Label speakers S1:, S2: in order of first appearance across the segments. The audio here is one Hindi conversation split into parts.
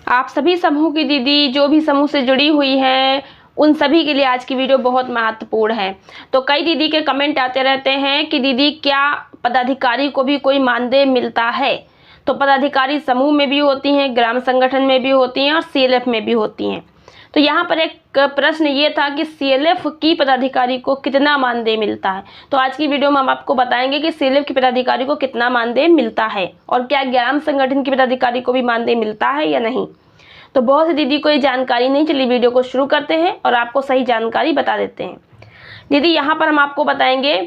S1: आप सभी समूह की दीदी जो भी समूह से जुड़ी हुई हैं उन सभी के लिए आज की वीडियो बहुत महत्वपूर्ण है। तो कई दीदी के कमेंट आते रहते हैं कि दीदी क्या पदाधिकारी को भी कोई मानदेय मिलता है। तो पदाधिकारी समूह में भी होती हैं, ग्राम संगठन में भी होती हैं और सीएलएफ में भी होती हैं। तो यहाँ पर एक प्रश्न ये था कि सीएलएफ की पदाधिकारी को कितना मानदेय मिलता है। तो आज की वीडियो में हम आपको बताएंगे कि सीएलएफ की पदाधिकारी को कितना मानदेय मिलता है और क्या ग्राम संगठन की पदाधिकारी को भी मानदेय मिलता है या नहीं। तो बहुत सी दीदी को ये जानकारी नहीं, चलिए वीडियो को शुरू करते हैं और आपको सही जानकारी बता देते हैं। दीदी यहाँ पर हम आपको बताएंगे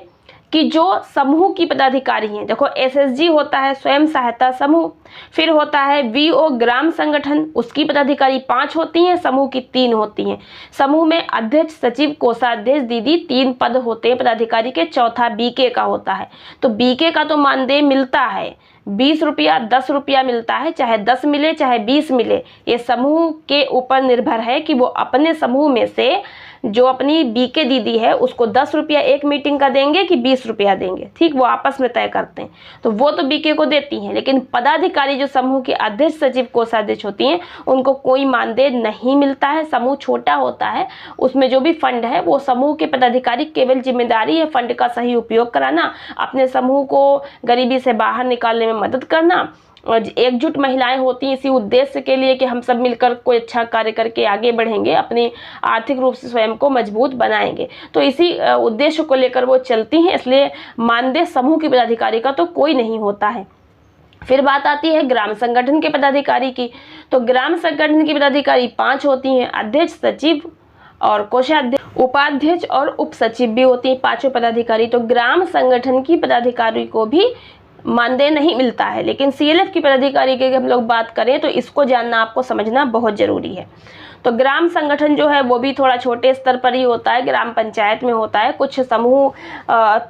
S1: कि जो समूह की पदाधिकारी हैं, देखो एसएसजी होता है स्वयं सहायता समूह, फिर होता है वीओ ग्राम संगठन, उसकी पदाधिकारी 5 होती हैं, समूह की 3 होती हैं। समूह में अध्यक्ष, सचिव, कोषाध्यक्ष दीदी 3 पद होते हैं पदाधिकारी के। चौथा बीके का होता है। तो बीके का तो मानदेय मिलता है 20 रुपया, 10 रुपया मिलता है, चाहे 10 मिले चाहे 20 मिले। ये समूह के ऊपर निर्भर है कि वो अपने समूह में से जो अपनी बीके दीदी है उसको 10 रुपया एक मीटिंग का देंगे कि 20 रुपया देंगे, ठीक, वो आपस में तय करते हैं। तो वो तो बीके को देती हैं, लेकिन पदाधिकारी जो समूह के अध्यक्ष, सचिव, कोषाध्यक्ष होती हैं उनको कोई मानदेय नहीं मिलता है। समूह छोटा होता है, उसमें जो भी फंड है वो समूह के पदाधिकारी केवल जिम्मेदारी है फंड का सही उपयोग कराना, अपने समूह को गरीबी से बाहर निकालने में मदद करना। और एकजुट महिलाएं होती हैं इसी उद्देश्य के लिए कि हम सब मिलकर कोई अच्छा कार्य करके आगे बढ़ेंगे, अपनी आर्थिक रूप से स्वयं को मजबूत बनाएंगे। तो इसी उद्देश्य को लेकर वो चलती हैं, इसलिए मानदेय समूह की पदाधिकारी का तो कोई नहीं होता है। फिर बात आती है ग्राम संगठन के पदाधिकारी की। तो ग्राम संगठन की पदाधिकारी 5 होती हैं, अध्यक्ष, सचिव और कोषाध्यक्ष, उपाध्यक्ष और उप सचिव भी होती हैं, 5 पदाधिकारी। तो ग्राम संगठन की पदाधिकारी को भी मानदेय नहीं मिलता है। लेकिन सीएलएफ की पदाधिकारी की हम लोग बात करें तो इसको जानना, आपको समझना बहुत जरूरी है। तो ग्राम संगठन जो है वो भी थोड़ा छोटे स्तर पर ही होता है, ग्राम पंचायत में होता है। कुछ समूह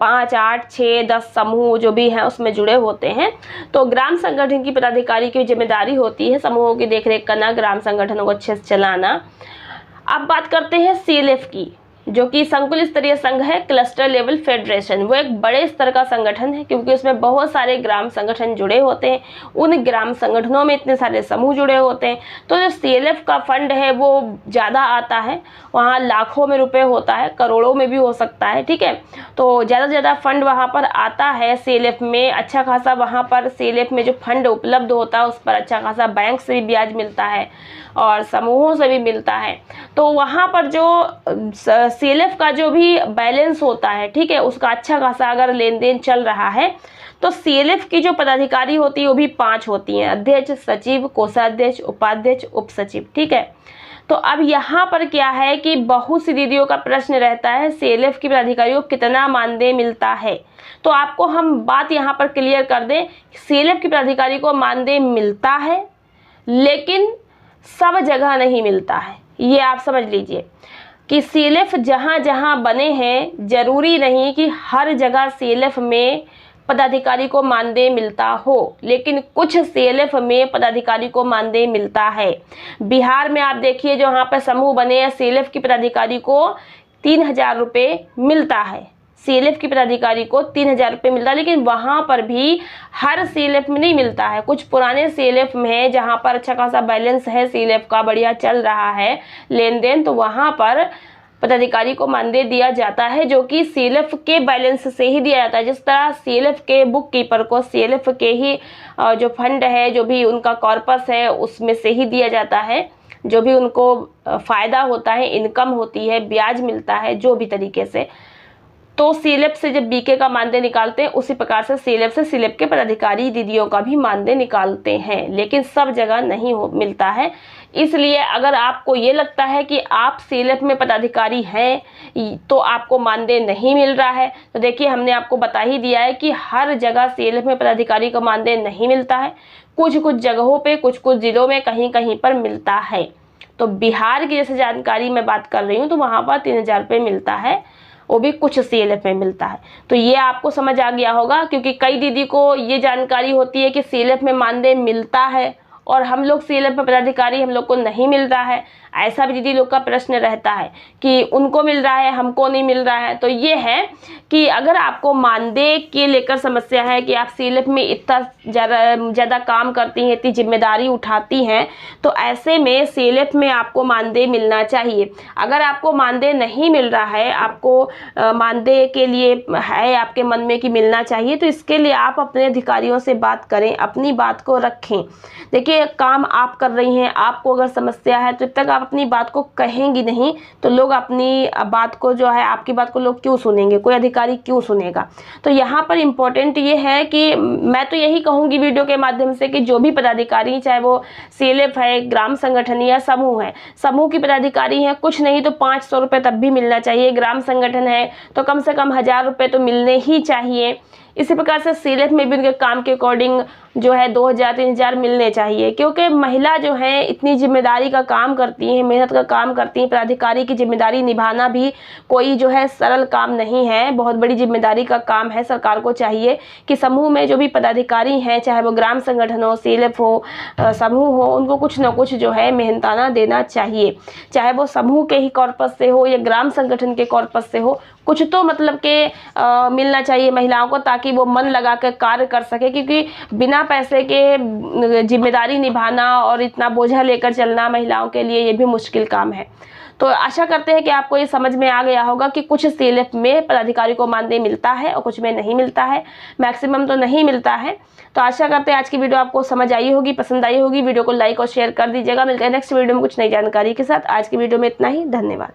S1: 5, 8, 6, 10 समूह जो भी हैं उसमें जुड़े होते हैं। तो ग्राम संगठन की पदाधिकारी की जिम्मेदारी होती है समूहों की देखरेख करना, ग्राम संगठनों को अच्छे से चलाना। अब बात करते हैं सीएलएफ की, जो कि संकुल स्तरीय संघ है, क्लस्टर लेवल फेडरेशन। वो एक बड़े स्तर का संगठन है क्योंकि उसमें बहुत सारे ग्राम संगठन जुड़े होते हैं। उन ग्राम संगठनों में इतने सारे समूह जुड़े होते हैं। तो जो सीएलएफ का फंड है वो ज़्यादा आता है, वहाँ लाखों में रुपए होता है, करोड़ों में भी हो सकता है, ठीक है। तो ज़्यादा से ज़्यादा फंड वहाँ पर आता है सीएलएफ में। अच्छा खासा वहाँ पर सीएलएफ में जो फंड उपलब्ध होता है उस पर अच्छा खासा बैंक से भी ब्याज मिलता है और समूहों से भी मिलता है। तो वहाँ पर जो सीएलएफ का जो भी बैलेंस होता है, ठीक है, उसका अच्छा खासा अगर लेन देन चल रहा है तो सीएलएफ की जो पदाधिकारी होती है वो भी 5 होती हैं, अध्यक्ष, सचिव, कोषाध्यक्ष, उपाध्यक्ष, उप सचिव, ठीक है। तो अब यहाँ पर क्या है कि बहुत सी दीदियों का प्रश्न रहता है सीएलएफ की पदाधिकारी को कितना मानदेय मिलता है। तो आपको हम बात यहाँ पर क्लियर कर दें, सीएलएफ की पदाधिकारी को मानदेय मिलता है लेकिन सब जगह नहीं मिलता है। ये आप समझ लीजिए कि सीएलएफ जहाँ जहाँ बने हैं जरूरी नहीं कि हर जगह सीएलएफ में पदाधिकारी को मानदेय मिलता हो, लेकिन कुछ सीएलएफ में पदाधिकारी को मानदेय मिलता है। बिहार में आप देखिए जो यहाँ पर समूह बने हैं सीएलएफ की पदाधिकारी को 3000 रुपये मिलता है। सीएलएफ की पदाधिकारी को 3000 रुपये मिलता है, लेकिन वहाँ पर भी हर सीएलएफ में नहीं मिलता है। कुछ पुराने सीएलएफ में है जहाँ पर अच्छा खासा बैलेंस है, सीएलएफ का बढ़िया चल रहा है लेन देन, तो वहाँ पर पदाधिकारी को मानदेय दिया जाता है जो कि सीएलएफ के बैलेंस से ही दिया जाता है। जिस तरह सीएलएफ के बुक कीपर को सीएलएफ के ही जो फंड है, जो भी उनका कॉर्पस है उसमें से ही दिया जाता है, जो भी उनको फ़ायदा होता है, इनकम होती है, ब्याज मिलता है, जो भी तरीके से। तो सीएलएफ से जब बीके का मानदेय निकालते हैं उसी प्रकार से सीएलएफ से सीएलएफ के पदाधिकारी दीदियों का भी मानदेय निकालते हैं, लेकिन सब जगह नहीं मिलता है। इसलिए अगर आपको ये लगता है कि आप सीएलएफ में पदाधिकारी हैं तो आपको मानदेय नहीं मिल रहा है, तो देखिए हमने आपको बता ही दिया है कि हर जगह सीएलएफ में पदाधिकारी को मानदेय नहीं मिलता है। कुछ कुछ जगहों पे, कुछ कुछ जिलों में कहीं कहीं पर मिलता है। तो बिहार की जैसे जानकारी मैं बात कर रही हूँ तो वहाँ पर 3000 रुपये मिलता है, वो भी कुछ सीएलएफ में मिलता है। तो ये आपको समझ आ गया होगा, क्योंकि कई दीदी को ये जानकारी होती है कि सीएलएफ में मानदेय मिलता है और हम लोग CLF पदाधिकारी हम लोग को नहीं मिल रहा है, ऐसा भी दीदी लोग का प्रश्न रहता है कि उनको मिल रहा है हमको नहीं मिल रहा है। तो ये है कि अगर आपको मानदेय के लेकर समस्या है कि आप CLF में इतना ज़्यादा काम करती हैं, इतनी जिम्मेदारी उठाती हैं, तो ऐसे में CLF में आपको मानदेय मिलना चाहिए। अगर आपको मानदेय नहीं मिल रहा है, आपको मानदेय के लिए है आपके मन में कि मिलना चाहिए, तो इसके लिए आप अपने अधिकारियों से बात करें, अपनी बात को रखें। देखिए काम आप कर रही हैं, आपको अगर समस्या है तो जब तक आप अपनी बात को कहेंगी नहीं तो लोग अपनी बात को जो है, आपकी बात को लोग क्यों सुनेंगे, कोई अधिकारी क्यों सुनेगा। तो यहाँ पर इम्पोर्टेंट ये है कि मैं तो यही कहूँगी वीडियो के माध्यम से कि जो भी पदाधिकारी, चाहे वो CLF है, ग्राम संगठन या समूह है, समूह की पदाधिकारी है, कुछ नहीं तो 500 रुपये तब भी मिलना चाहिए। ग्राम संगठन है तो कम से कम 1000 रुपये तो मिलने ही चाहिए। इसी प्रकार से CLF में भी उनके काम के अकॉर्डिंग जो है 2000-3000 मिलने चाहिए, क्योंकि महिला जो है इतनी जिम्मेदारी का काम करती हैं, मेहनत का काम करती हैं। पदाधिकारी की जिम्मेदारी निभाना भी कोई जो है सरल काम नहीं है, बहुत बड़ी जिम्मेदारी का काम है। सरकार को चाहिए कि समूह में जो भी पदाधिकारी हैं, चाहे वो ग्राम संगठन हो, CLF हो, समूह हो, उनको कुछ न कुछ जो है मेहनताना देना चाहिए। चाहे वो समूह के ही कॉर्पस से हो या ग्राम संगठन के कॉर्पस से हो, कुछ तो मतलब के मिलना चाहिए महिलाओं को, ताकि वो मन लगा कर कार्य कर सके। क्योंकि बिना पैसे के जिम्मेदारी निभाना और इतना बोझा लेकर चलना महिलाओं के लिए ये भी मुश्किल काम है। तो आशा करते हैं कि आपको ये समझ में आ गया होगा कि कुछ CLF में पदाधिकारी को मानदेय मिलता है और कुछ में नहीं मिलता है, मैक्सिमम तो नहीं मिलता है। तो आशा करते हैं आज की वीडियो आपको समझ आई होगी, पसंद आई होगी। वीडियो को लाइक और शेयर कर दीजिएगा। मिलते हैं नेक्स्ट वीडियो में कुछ नई जानकारी के साथ। आज की वीडियो में इतना ही, धन्यवाद।